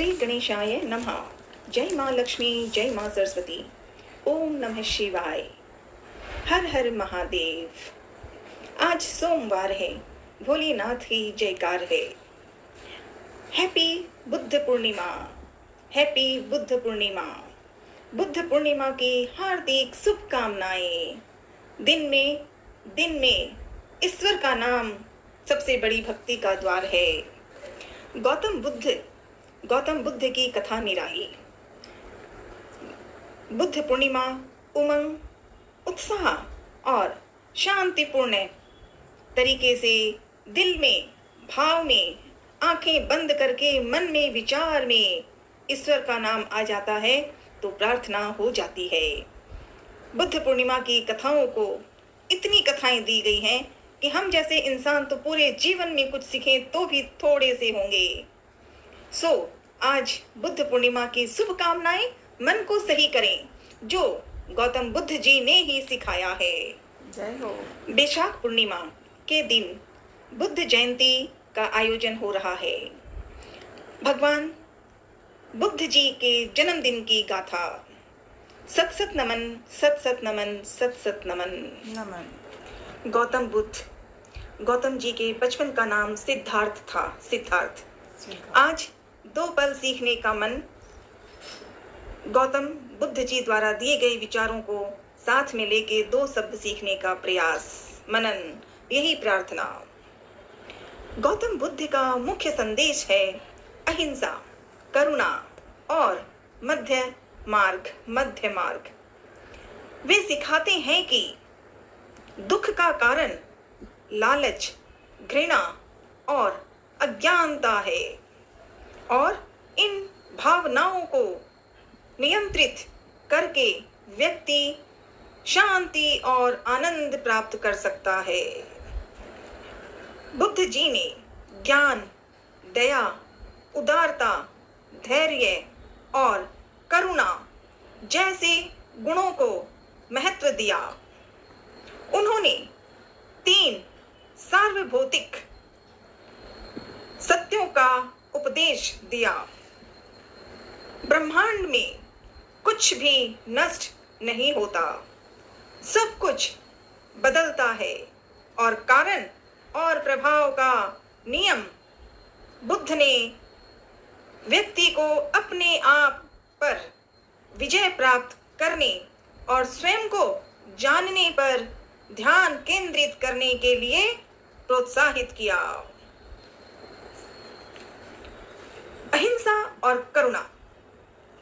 श्री गणेशाय नमः। जय माँ लक्ष्मी, जय माँ सरस्वती। ओम नमः शिवाय। हर हर महादेव। आज सोमवार है, भोलेनाथ की जयकार है। Happy Buddha Purnima, happy Buddha Purnima. बुद्ध पूर्णिमा की हार्दिक शुभकामनाएं। दिन में ईश्वर का नाम सबसे बड़ी भक्ति का द्वार है। गौतम बुद्ध की कथा निराली। बुद्ध पूर्णिमा उमंग, उत्साह और शांतिपूर्ण तरीके से दिल में, भाव में, आंखें बंद करके मन में, विचार में ईश्वर का नाम आ जाता है तो प्रार्थना हो जाती है। बुद्ध पूर्णिमा की कथाओं को इतनी कथाएं दी गई हैं कि हम जैसे इंसान तो पूरे जीवन में कुछ सीखें तो भी थोड़े से होंगे। आज बुद्ध पूर्णिमा की शुभकामनाएं। मन को सही करें जो गौतम बुद्ध जी ने ही सिखाया है। जय हो। बैशाख पूर्णिमा के दिन बुद्ध जयंती का आयोजन हो रहा है। भगवान बुद्ध जी के जन्मदिन की गाथा। सत सत नमन, सत सत नमन, सत सत नमन। नमन। गौतम जी के बचपन का नाम सिद्धार्थ था। सिद्धार्थ। आज 2 पल सीखने का मन। गौतम बुद्ध जी द्वारा दिए गए विचारों को साथ में लेके 2 शब्द सीखने का प्रयास, मनन, यही प्रार्थना। गौतम बुद्ध का मुख्य संदेश है अहिंसा, करुणा और मध्य मार्ग। वे सिखाते हैं कि दुख का कारण लालच, घृणा और अज्ञानता है और इन भावनाओं को नियंत्रित करके व्यक्ति शांति और आनंद प्राप्त कर सकता है। बुद्ध जी ने ज्ञान, दया, उदारता, धैर्य और करुणा जैसे गुणों को महत्व दिया। उन्होंने 3 सार्वभौतिक सत्यों का उपदेश दिया। ब्रह्मांड में कुछ भी नष्ट नहीं होता, सब कुछ बदलता है और कारण और प्रभाव का नियम बुद्ध ने व्यक्ति को अपने आप पर विजय प्राप्त करने और स्वयं को जानने पर ध्यान केंद्रित करने के लिए प्रोत्साहित किया। अहिंसा और करुणा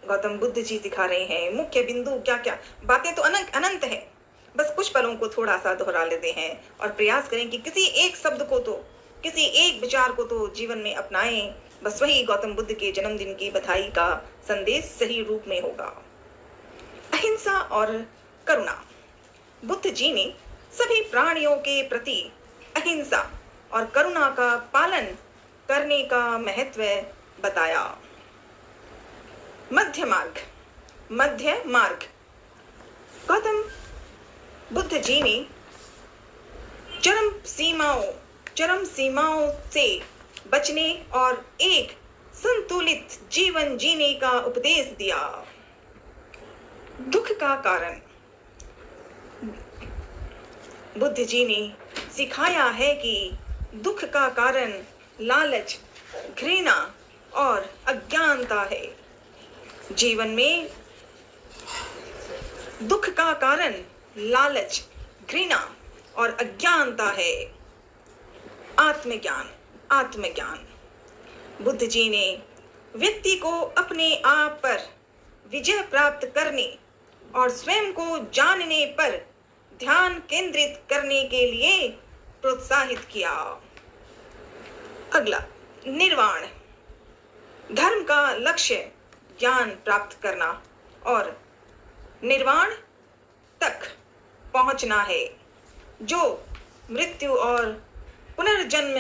गौतम बुद्ध जी सिखा रहे हैं। मुख्य बिंदु क्या बातें तो अनंत है, बस कुछ पलों को थोड़ा सा दोहरा लेते हैं और प्रयास करें कि किसी एक शब्द को तो, किसी एक विचार को तो जीवन में अपनाएं। बस वही गौतम बुद्ध के जन्मदिन की बधाई का संदेश सही रूप में होगा। अहिंसा और करुणा। बुद्ध जी ने सभी प्राणियों के प्रति अहिंसा और करुणा का पालन करने का महत्व बताया। मध्य मार्ग। गौतम बुद्ध जी ने चरम सीमाओं से बचने और एक संतुलित जीवन जीने का उपदेश दिया। दुख का कारण। बुद्ध जी ने सिखाया है कि दुख का कारण लालच, घृणा और अज्ञानता है। जीवन में दुख का कारण लालच, घृणा और अज्ञानता है। आत्मज्ञान। बुद्ध जी ने व्यक्ति को अपने आप पर विजय प्राप्त करने और स्वयं को जानने पर ध्यान केंद्रित करने के लिए प्रोत्साहित किया। अगला, निर्वाण। धर्म का लक्ष्य ज्ञान प्राप्त करना और निर्वाण तक पहुंचना है, जो मृत्यु और पुनर्जन्म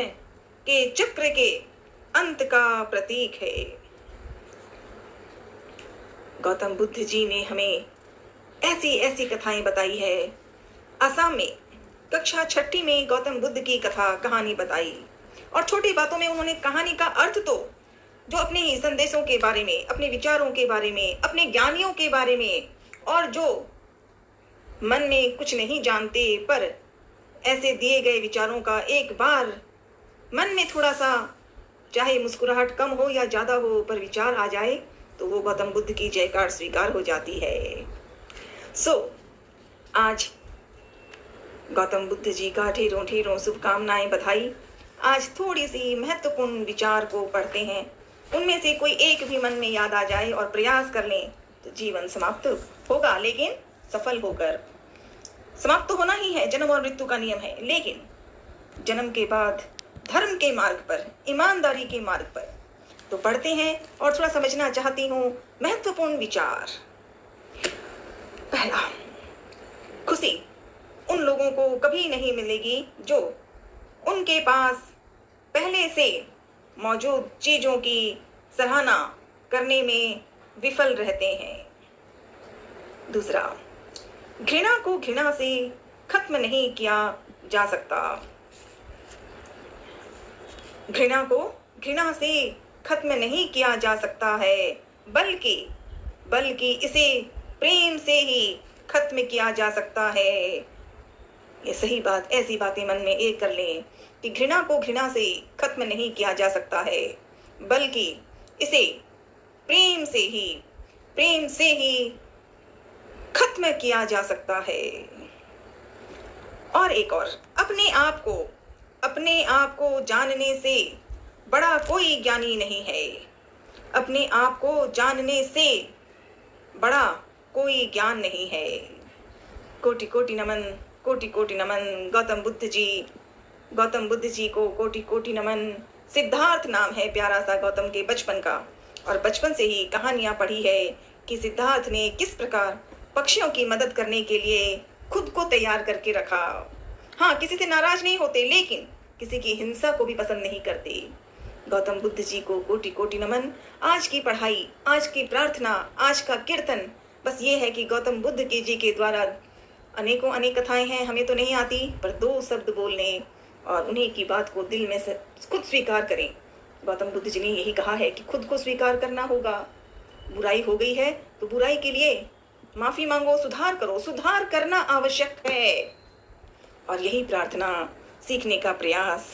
के चक्र के अंत का प्रतीक है। गौतम बुद्ध जी ने हमें ऐसी कथाएं बताई है। असम में कक्षा 6ठी में गौतम बुद्ध की कहानी बताई और छोटी बातों में उन्होंने कहानी का अर्थ तो जो अपने ही संदेशों के बारे में, अपने विचारों के बारे में, अपने ज्ञानियों के बारे में, और जो मन में कुछ नहीं जानते पर ऐसे दिए गए विचारों का एक बार मन में थोड़ा सा, चाहे मुस्कुराहट कम हो या ज्यादा हो, पर विचार आ जाए तो वो गौतम बुद्ध की जयकार स्वीकार हो जाती है। आज गौतम बुद्ध जी का ढेरों ढेरों शुभकामनाएं, बधाई। आज थोड़ी सी महत्वपूर्ण विचार को पढ़ते हैं, उनमें से कोई एक भी मन में याद आ जाए और प्रयास कर लें तो जीवन समाप्त होगा, लेकिन सफल होकर। समाप्त तो होना ही है, जन्म और मृत्यु का नियम है, लेकिन जन्म के बाद धर्म के मार्ग पर, ईमानदारी के मार्ग पर। तो पढ़ते हैं और थोड़ा समझना चाहती हूँ महत्वपूर्ण विचार। पहला, खुशी उन लोगों को कभी नहीं मिलेगी जो उनके पास पहले से मौजूद चीजों की सराहना करने में विफल रहते हैं। दूसरा, घृणा को घृणा से खत्म नहीं किया जा सकता। घृणा को घृणा से खत्म नहीं किया जा सकता है, बल्कि इसे प्रेम से ही खत्म किया जा सकता है। ये सही बात, ऐसी बातें मन में एक कर लें कि घृणा को घृणा से खत्म नहीं किया जा सकता है, बल्कि इसे प्रेम से ही खत्म किया जा सकता है। और एक और, अपने आप को जानने से बड़ा कोई ज्ञानी नहीं है। अपने आप को जानने से बड़ा कोई ज्ञान नहीं है। कोटि कोटि नमन, कोटि कोटि नमन गौतम बुद्ध जी को कोटि कोटि नमन। सिद्धार्थ नाम है प्यारा सा गौतम के बचपन का, और बचपन से ही कहानियां पढ़ी है कि सिद्धार्थ ने किस प्रकार पक्षियों की मदद करने के लिए खुद को तैयार करके रखा। हाँ, किसी से नाराज नहीं होते, लेकिन किसी की हिंसा को भी पसंद नहीं करते। गौतम बुद्ध जी को कोटि कोटि नमन। आज की पढ़ाई, आज की प्रार्थना, आज का कीर्तन बस ये है कि गौतम बुद्ध जी के द्वारा अनेकों अनेक कथाएं हैं, हमें तो नहीं आती, पर 2 शब्द बोलने और उन्हीं की बात को दिल में से खुद स्वीकार करें। गौतम बुद्ध जी ने यही कहा है कि खुद को स्वीकार करना होगा। बुराई हो गई है तो बुराई के लिए माफी मांगो, सुधार करो, सुधार करना आवश्यक है। और यही प्रार्थना, सीखने का प्रयास।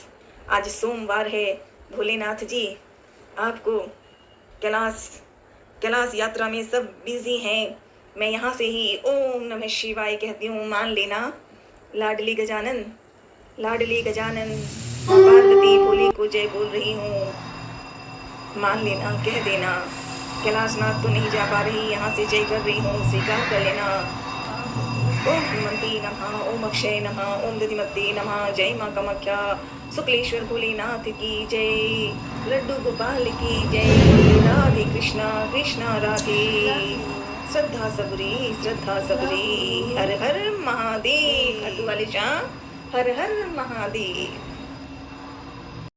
आज सोमवार है, भोलेनाथ जी आपको कैलाश यात्रा में सब बिजी हैं, मैं यहाँ से ही ओम नमः शिवाय कहती हूँ, मान लेना। लाडली गजानन पार्वती भोले को जय बोल रही हूँ, मान लेना, कह देना। कैलाशनाथ तो नहीं जा पा रही, यहाँ से जय कर रही हूँ, स्वीकार कर लेना। ओम हिमंती नमः, ओम अक्षय नमः, ओम दधिमते नमः। जय माँ कामाख्या, शुक्लेश्वर भोलेनाथ की जय, लड्डू गोपाल की जय। राधे कृष्णा कृष्णा राधे। श्रद्धा सबरी। हर हर महादेव। खाटू वाले शाह, हर हर महादेव।